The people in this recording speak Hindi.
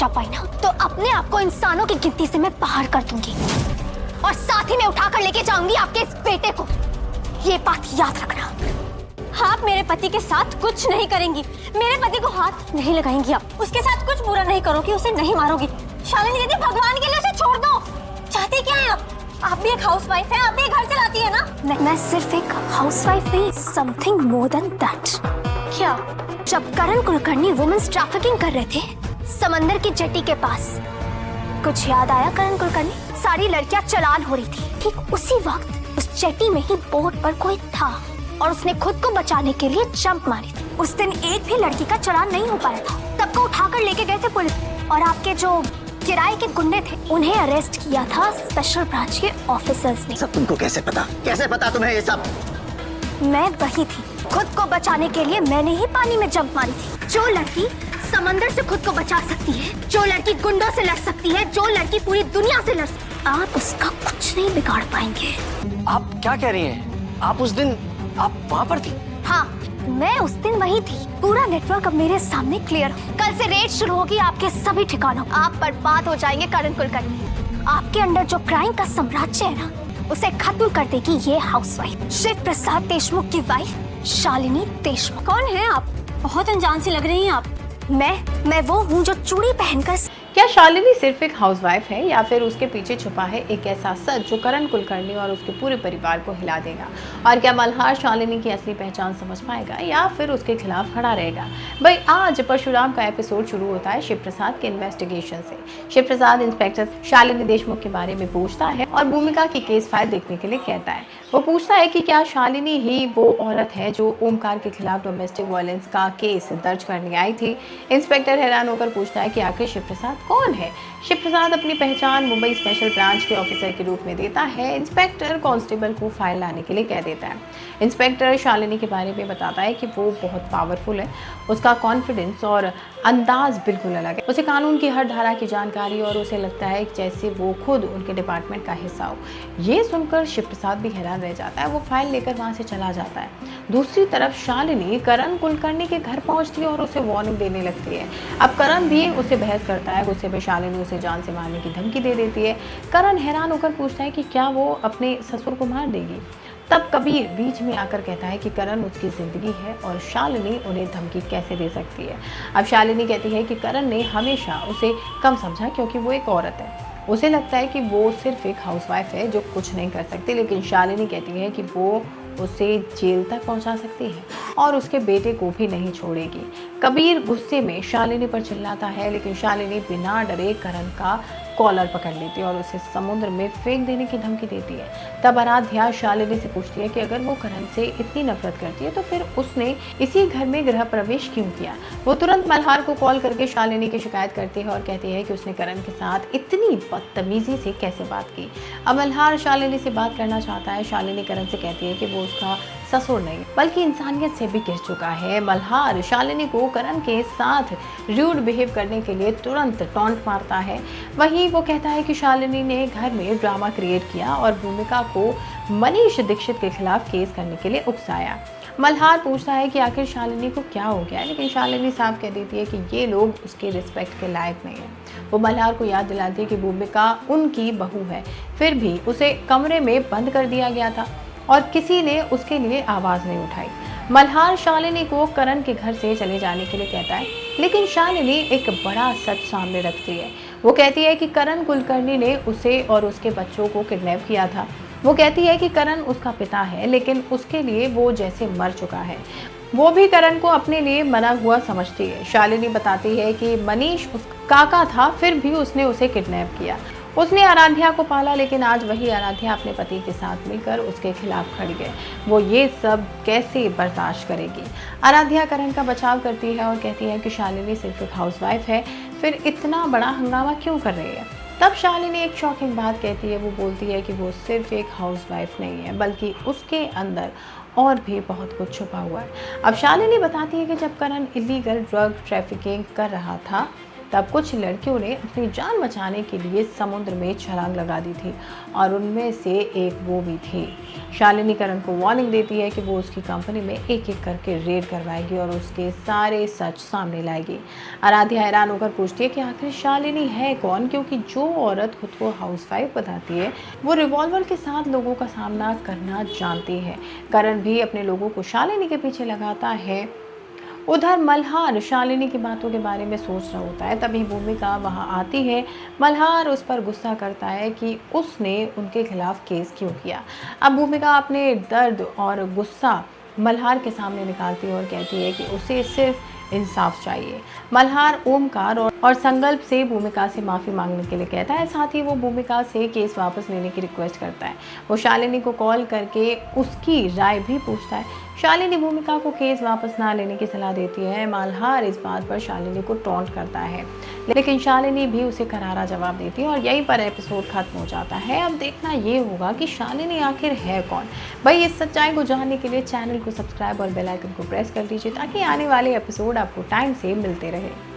बचा पाई ना तो अपने आप को इंसानों की गिनती से मैं बाहर कर दूंगी और साथ ही में उठाकर लेके जाऊंगी आपके इस बेटे को। ये बात याद रखना। आप मेरे पति के साथ कुछ नहीं करेंगी, मेरे पति को हाथ नहीं लगाएंगी, आप उसके साथ कुछ बुरा नहीं करोगी, उसे नहीं मारोगी। शालिनी दीदी, भगवान के लिए उसे छोड़ दो। चाहती क्या है आप भी एक हाउसवाइफ है, आप भी घर चलाती है ना। मैं सिर्फ एक हाउसवाइफ नहीं, समथिंग मोर देन दैट। क्या? जब करण कुलकर्णी वुमेन्स ट्रैफिकिंग कर रहे थे समंदर की जेटी के पास, कुछ याद आया करण कुलकर्णी? सारी लड़कियां चलान हो रही थी, ठीक उसी वक्त उस जेटी में ही बोट पर कोई था और उसने खुद को बचाने के लिए जंप मारी थी। उस दिन एक भी लड़की का चलान नहीं हो पाया था, सबको उठाकर लेके गए थे पुलिस और आपके जो किराए के गुंडे थे उन्हें अरेस्ट किया था स्पेशल ब्रांच के ऑफिसर्स ने। सब तुमको कैसे पता? कैसे पता तुम्हें ये सब? मैं वही थी, खुद को बचाने के लिए मैंने ही पानी में जंप मारी थी। जो लड़की समंदर से खुद को बचा सकती है, जो लड़की गुंडों से लड़ सकती है, जो लड़की पूरी दुनिया से लड़ सकती है, आप उसका कुछ नहीं बिगाड़ पाएंगे। आप क्या कह रही हैं? आप उस दिन आप वहाँ पर थी? हाँ, मैं उस दिन वही थी। पूरा नेटवर्क अब मेरे सामने क्लियर। कल से रेड शुरू होगी आपके सभी ठिकानों। आप बर्बाद हो जाएंगे करण कुलकर्णी। आपके अंदर जो क्राइम का साम्राज्य है ना, उसे खत्म कर देगी ये हाउसवाइफ, शिव प्रसाद देशमुख की वाइफ शालिनी देशमुख। कौन है आप? बहुत अनजान सी लग रही हैं आप। मैं वो हूँ जो चूड़ी पहनकर। क्या शालिनी सिर्फ एक हाउसवाइफ है या फिर उसके पीछे छुपा है एक ऐसा सच जो करण कुलकर्णी और उसके पूरे परिवार को हिला देगा? और क्या मल्हार शालिनी की असली पहचान समझ पाएगा या फिर उसके खिलाफ खड़ा रहेगा? भाई, आज परशुराम का एपिसोड शुरू होता है शिव प्रसाद के इन्वेस्टिगेशन से। शिव प्रसाद इंस्पेक्टर शालिनी देशमुख के बारे में पूछता है और भूमिका की केस फाइल देखने के लिए कहता है। वो पूछता है कि क्या शालिनी ही वो औरत है जो ओमकार के खिलाफ डोमेस्टिक वायलेंस का केस दर्ज करने आई थी। इंस्पेक्टर हैरान होकर पूछता है कि आखिर शिव प्रसाद कौन है? शिव प्रसाद अपनी पहचान मुंबई स्पेशल ब्रांच के ऑफिसर के रूप में देता है। इंस्पेक्टर कांस्टेबल को फाइल लाने के लिए कह देता है। इंस्पेक्टर शालिनी के बारे में बताता है कि वो बहुत पावरफुल है, उसका कॉन्फिडेंस और अंदाज बिल्कुल अलग है, उसे कानून की हर धारा की जानकारी और उसे लगता है जैसे वो खुद उनके डिपार्टमेंट का हिस्सा हो। ये सुनकर शिव प्रसाद भी हैरान रह जाता है। वो फाइल लेकर वहाँ से चला जाता है। दूसरी तरफ शालिनी करण कुलकर्णी के घर पहुँचती है और उसे वार्निंग देने लगती है। अब करण भी उसे बहस करता है। गुस्से में शालिनी उसे जान से मारने की धमकी दे देती है। करण हैरान होकर पूछता है कि क्या वो अपने ससुर को मार देगी? तब कबीर बीच में आकर कहता है कि करण उसकी जिंदगी है और शालिनी उन्हें धमकी कैसे दे सकती है। अब शालिनी कहती है कि करण ने हमेशा उसे कम समझा क्योंकि वो एक औरत है। उसे लगता है कि वो सिर्फ एक हाउसवाइफ है जो कुछ नहीं कर सकती, लेकिन शालिनी कहती है कि वो उसे जेल तक पहुंचा सकती है और उसके बेटे को भी नहीं छोड़ेगी। कबीर गुस्से में शालिनी पर चिल्लाता है, लेकिन शालिनी बिना डरे करण का कॉलर पकड़ लेती है और उसे समुद्र में फेंक देने की धमकी देती है। तब आराध्या शालिनी से पूछती है कि अगर वो करण से इतनी नफरत करती है तो फिर उसने इसी घर में गृह प्रवेश क्यों किया? वो तुरंत मल्हार को कॉल करके शालिनी की शिकायत करती है और कहती है कि उसने करण के साथ इतनी बदतमीजी से कैसे बात की। अब मल्हार शालिनी से बात करना चाहता है। शालिनी करण से कहती है कि वो उसका ससुर नहीं बल्कि इंसानियत से भी गिर चुका है। मल्हार शालिनी को करण के साथ रूड बिहेव करने के लिए तुरंत टॉन्ट मारता है। वहीं वो कहता है कि शालिनी ने घर में ड्रामा क्रिएट किया और भूमिका को मनीष दीक्षित के खिलाफ केस करने के लिए उकसाया। मल्हार पूछता है कि आखिर शालिनी को क्या हो गया, लेकिन शालिनी साफ कह देती है कि ये लोग उसके रिस्पेक्ट के लायक नहीं है। वो मल्हार को याद दिलाती है कि भूमिका उनकी बहू है, फिर भी उसे कमरे में बंद कर दिया गया था और किसी ने उसके लिए आवाज़ नहीं उठाई। मल्हार शालिनी को करण के घर से चले जाने के लिए कहता है, लेकिन शालिनी एक बड़ा सच सामने रखती है। वो कहती है कि करण कुलकर्णी ने उसे और उसके बच्चों को किडनैप किया था। वो कहती है कि करण उसका पिता है, लेकिन उसके लिए वो जैसे मर चुका है। वो भी करण को अपने लिए मना हुआ समझती है। शालिनी बताती है कि मनीष उसका काका था, फिर भी उसने उसे किडनैप किया। उसने आराध्या को पाला, लेकिन आज वही आराध्या अपने पति के साथ मिलकर उसके खिलाफ खड़ी है। वो ये सब कैसे बर्दाश्त करेगी? आराध्या करण का बचाव करती है और कहती है कि शालिनी सिर्फ एक हाउसवाइफ है, फिर इतना बड़ा हंगामा क्यों कर रही है? तब शालिनी एक शॉकिंग बात कहती है। वो बोलती है कि वो सिर्फ एक हाउसवाइफ नहीं है, बल्कि उसके अंदर और भी बहुत कुछ छुपा हुआ है। अब शालिनी बताती है कि जब करण इलीगल ड्रग ट्रैफिकिंग कर रहा था तब कुछ लड़कियों ने अपनी जान बचाने के लिए समुद्र में छलांग लगा दी थी और उनमें से एक वो भी थी। शालिनी करण को वार्निंग देती है कि वो उसकी कंपनी में एक एक करके रेड करवाएगी और उसके सारे सच सामने लाएगी। आराध्या हैरान होकर पूछती है कि आखिर शालिनी है कौन, क्योंकि जो औरत खुद को हाउसवाइफ बताती है वो रिवॉल्वर के साथ लोगों का सामना करना जानती है। करण भी अपने लोगों को शालिनी के पीछे लगाता है। उधर मल्हार शालिनी की बातों के बारे में सोच रहा होता है, तभी भूमिका वहां आती है। मल्हार उस पर गुस्सा करता है कि उसने उनके खिलाफ केस क्यों किया। अब भूमिका अपने दर्द और गुस्सा मल्हार के सामने निकालती है और कहती है कि उसे सिर्फ इंसाफ चाहिए। मल्हार ओमकार और संकल्प से भूमिका से माफ़ी मांगने के लिए कहता है। साथ ही वो भूमिका से केस वापस लेने की रिक्वेस्ट करता है। वो शालिनी को कॉल करके उसकी राय भी पूछता है। शालिनी भूमिका को केस वापस ना लेने की सलाह देती है। मल्हार इस बात पर शालिनी को टॉन्ट करता है, लेकिन शालिनी भी उसे करारा जवाब देती है और यहीं पर एपिसोड खत्म हो जाता है। अब देखना ये होगा कि शालिनी आखिर है कौन। भाई इस सच्चाई को जानने के लिए चैनल को सब्सक्राइब और बेल आइकन को प्रेस कर दीजिए ताकि आने वाले एपिसोड आपको टाइम से मिलते रहे।